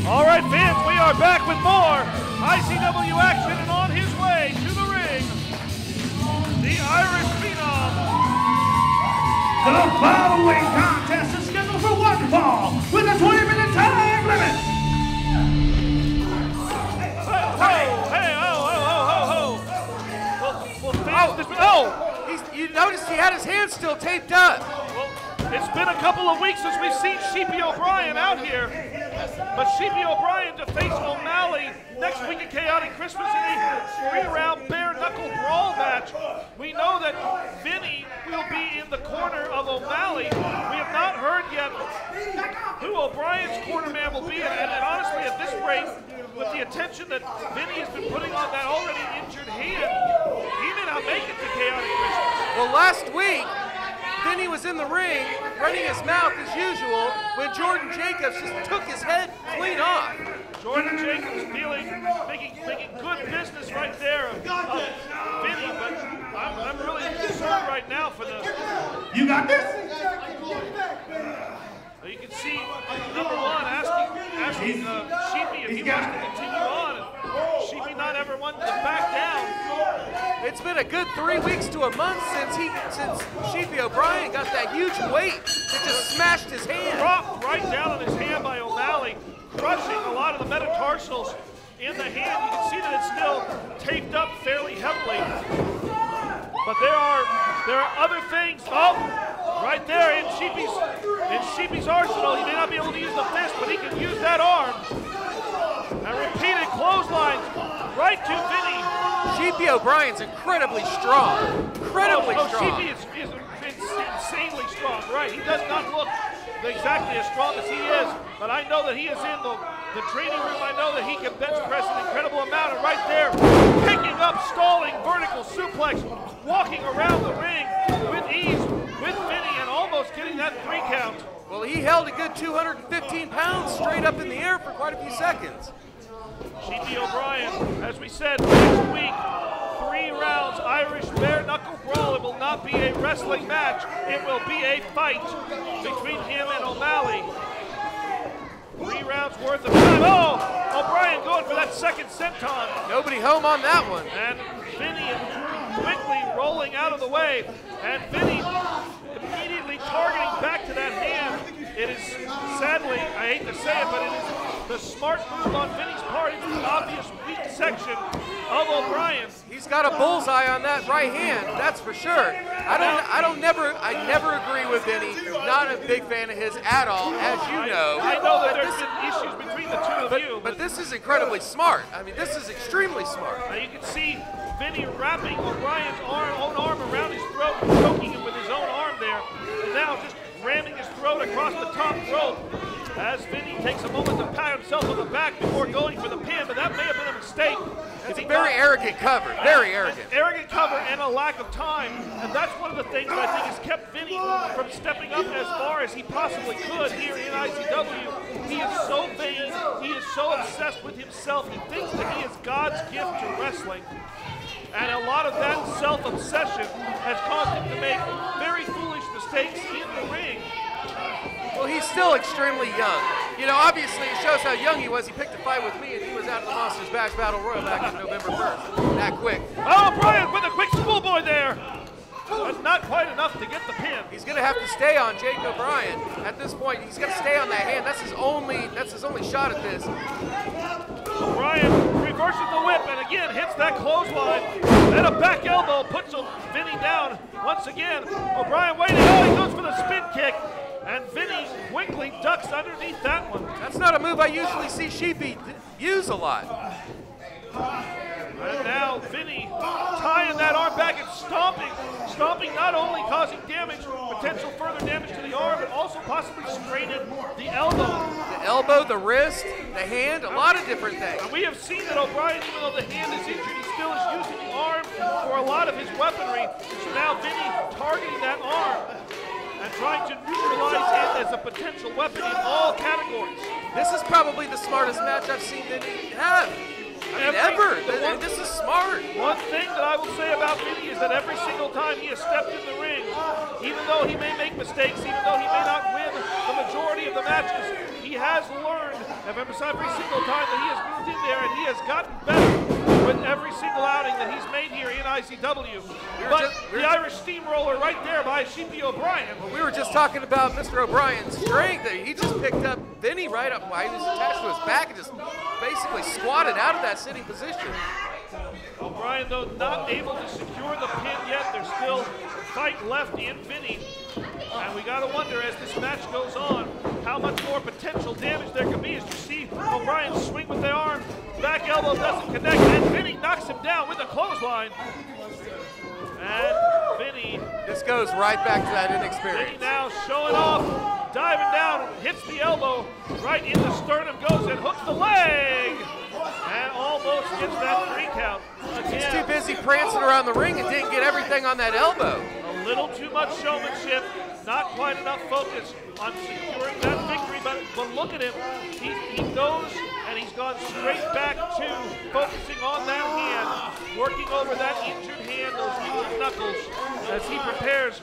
All right, fans, we are back with more IZW action, and on his way to the ring, the Irish Phenom. The following contest is scheduled for one fall with a 20-minute time limit. You noticed he had his hands still taped up. Well, it's been a couple of weeks since we've seen Sheepy O'Brien out here. But Sheepy O'Brien to face O'Malley next week at Chaotic Christmas in a 3-round bare-knuckle brawl match. We know that Vinnie will be in the corner of O'Malley. We have not heard yet who O'Brien's corner man will be. And honestly, at this rate, with the attention that Vinnie has been putting on that already injured hand, he may not make it to Chaotic Christmas. Well, last week, Vinnie was in the ring, running his mouth as usual, when Jordan Jacobs just took his head clean off. Jordan Jacobs making good business right there of Vinnie, but I'm really concerned right now for the... You got this? You can see number one asking Sheepy if he wants to continue on, and Sheepy not ever wanting to back down. It's been a good 3 weeks to a month since Sheepy O'Brien got that huge weight that just smashed his hand. Dropped right down on his hand by O'Malley, crushing a lot of the metatarsals in the hand. You can see that it's still taped up fairly heavily. But there are other things. Oh, right there in Sheepy's arsenal. He may not be able to use the fist, but he can use that arm. And repeated clotheslines right to Vinnie. Sheepy O'Brien's incredibly strong. Incredibly strong. Sheepy is insanely strong, right? He does not look exactly as strong as he is, but I know that he is in the training room. I know that he can bench press an incredible amount, and right there, picking up, stalling, vertical suplex, walking around the ring with ease with Vinnie and almost getting that 3 count. Well, he held a good 215 pounds straight up in the air for quite a few seconds. Sheepy O'Brien, as we said, next week, 3 rounds, Irish bare-knuckle brawl. It will not be a wrestling match. It will be a fight between him and O'Malley. 3 rounds worth of time. Oh, O'Brien going for that second senton. Nobody home on that one. And Vinnie quickly rolling out of the way. And Vinnie immediately targeting back to that hand. It is, sadly, I hate to say it, but it is the smart move on Vinnie's part into the obvious weak section of O'Brien. He's got a bullseye on that right hand, that's for sure. I never agree with Vinnie. Not a big fan of his at all, as you know. I know that there's been issues between the two of you. But this is incredibly smart. I mean, this is extremely smart. You can see Vinnie wrapping O'Brien's own arm around his throat, choking him with his own arm there, and now just ramming his throat across the top rope as Vinnie takes a moment to pat himself on the back before going for the pin, but that may have been a mistake. It's a very arrogant cover, very arrogant. An arrogant cover and a lack of time, and that's one of the things that I think has kept Vinnie from stepping up as far as he possibly could here in IZW. He is so vain, he is so obsessed with himself, he thinks that he is God's gift to wrestling. And a lot of that self-obsession has caused him to make very foolish mistakes in the ring. Well, he's still extremely young. You know, obviously it shows how young he was. He picked a fight with me, and he was out of the Monsters Bash Battle Royal back on November 1st. That quick. Oh, Brian with a quick schoolboy there. That's not quite enough to get the pin. He's going to have to stay on Jake O'Brien. At this point, he's got to stay on that hand. That's his only shot at this. O'Brien reverses the whip and again hits that clothesline. Then a back elbow puts Vinnie down once again. O'Brien waiting. Oh, he goes for the spin kick. And Vinnie quickly ducks underneath that one. That's not a move I usually see Sheepy use a lot. And now Vinnie tying that arm back and stomping. Stomping not only causing damage, potential further damage to the arm, but also possibly straining the elbow. The elbow, the wrist, the hand, a lot of different things. And we have seen that O'Brien, even though the hand is injured, he still is using the arm for a lot of his weaponry. So now Vinnie targeting that arm and trying to neutralize it as a potential weapon in all categories. This is probably the smartest match I've seen Vinnie have. Ever. This is smart. One thing that I will say about Vinnie is that every single time he has stepped in the ring, even though he may make mistakes, even though he may not win the majority majority of the matches, he has learned every single time that he has moved in there, and he has gotten better with every single outing that he's made here in IZW. But the Irish Steamroller right there by Sheepy O'Brien. Well, we were just talking about Mr. O'Brien's strength. He just picked up Vinnie right up while he was attached to his back and just basically squatted out of that sitting position. O'Brien, though, not able to secure the pin yet. There's still fight left in Vinnie. And we got to wonder, as this match goes on, how much more potential damage there could be. As you see O'Brien swing with the arm, back elbow doesn't connect, and Vinnie knocks him down with a clothesline. And Vinnie. This goes right back to that inexperience. Vinnie now showing off, diving down, hits the elbow, right in the sternum, goes and hooks the leg. And almost gets that 3 count. Again, he's too busy prancing around the ring and didn't get everything on that elbow. A little too much showmanship, not quite enough focus on securing that victory, but look at him. He knows, and he's gone straight back to focusing on that hand, working over that injured hand, those injured knuckles, as he prepares,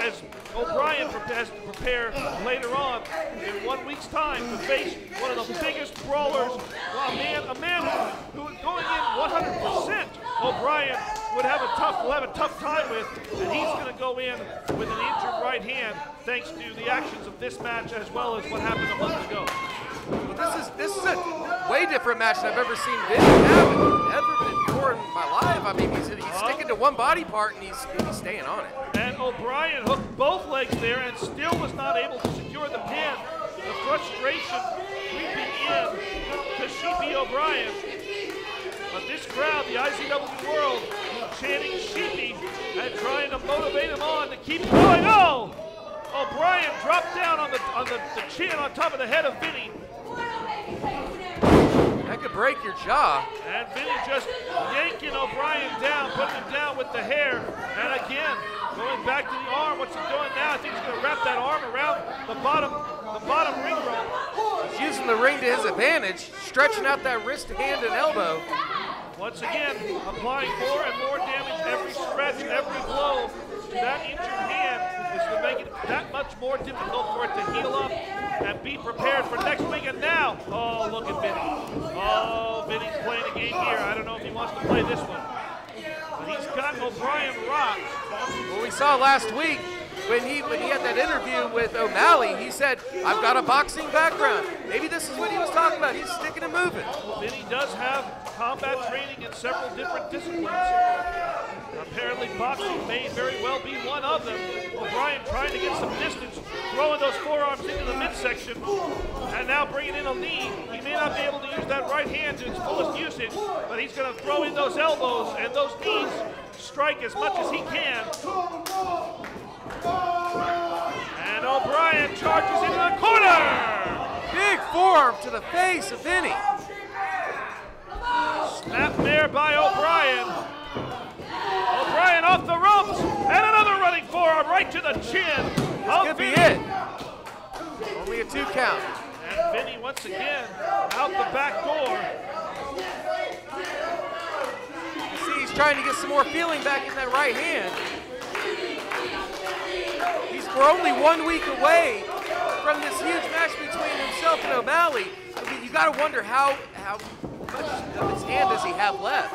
as O'Brien has to prepare later on in 1 week's time to face one of the biggest brawlers, a man who is going in 100%. O'Brien would have a tough time with, and he's going to go in with an injured right hand, thanks to the actions of this match as well as what happened a month ago. Well, this is a way different match than I've ever seen Vinnie have ever been before in my life. I mean, he's sticking to one body part and he's staying on it. And O'Brien hooked both legs there and still was not able to secure the pin. The frustration creeping in to Sheepy O'Brien. But this crowd, the IZW world, chanting Sheepy and trying to motivate him on to keep going. Oh! O'Brien dropped down on the chin on top of the head of Vinnie. That could break your jaw. And Vinnie just yanking O'Brien down, putting him down with the hair. And again, going back to the arm. What's he doing now? I think he's going to wrap that arm around the bottom ring rope. He's using the ring to his advantage, stretching out that wrist, hand, and elbow. Once again, applying more and more damage every stretch, every blow to that injured hand is to make it that much more difficult for it to heal up and be prepared for next week. And now, oh, look at Vinnie. Oh, Vinnie's playing a game here. I don't know if he wants to play this one. But he's got O'Brien rocked. Well, we saw last week when he had that interview with O'Malley, he said, I've got a boxing background. Maybe this is what he was talking about. He's sticking and moving. Well, Vinnie does have combat training in several different disciplines. Apparently boxing may very well be one of them. O'Brien trying to get some distance, throwing those forearms into the midsection, and now bringing in a knee. He may not be able to use that right hand to its fullest usage, but he's going to throw in those elbows and those knees, strike as much as he can. And O'Brien charges into the corner! Big forearm to the face of Vinnie. Snap there by O'Brien. O'Brien off the ropes, and another running forearm right to the chin. This could be it. Only a 2 count. And Vinnie once again out the back door. You see, he's trying to get some more feeling back in that right hand. We're only 1 week away from this huge match between himself and O'Malley. I mean, you got to wonder how much of his hand does he have left.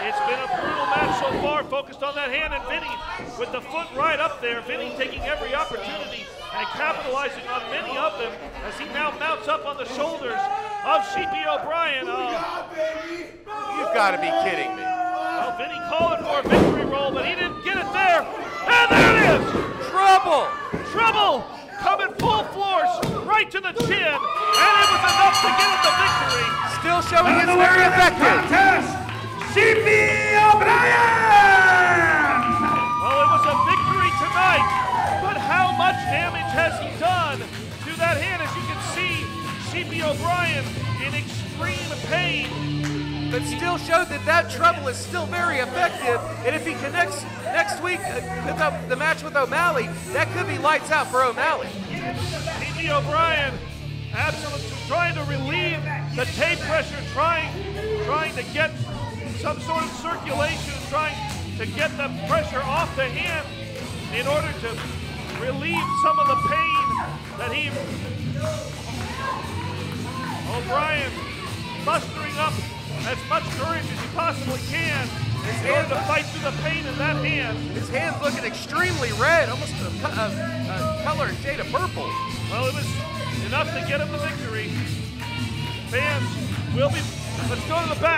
It's been a brutal match so far, focused on that hand, and Vinnie with the foot right up there. Vinnie taking every opportunity and capitalizing on many of them as he now mounts up on the shoulders of Sheepy O'Brien. You've got to be kidding me. Well, Vinnie calling for a victory roll, but he didn't get it there. And there it is! Trouble! Trouble! Coming full force, right to the chin, and it was enough to get him the victory. Still showing it's very effective. Sheepy O'Brien! Well, it was a victory tonight, but how much damage has he done to that hand? As you can see, Sheepy O'Brien in extreme pain. But still showed that trouble is still very effective, and if he connects next week with the match with O'Malley, that could be lights out for O'Malley. Sheepy O'Brien absolutely trying to relieve the tape pressure, trying to get some sort of circulation, trying to get the pressure off the hand in order to relieve some of the pain that he, O'Brien mustering up as much courage as he possibly can in order to fight through the pain in that hand. His hand's looking extremely red, almost a color shade of purple. Well, it was enough to get him the victory. Fans will be, let's go to the back.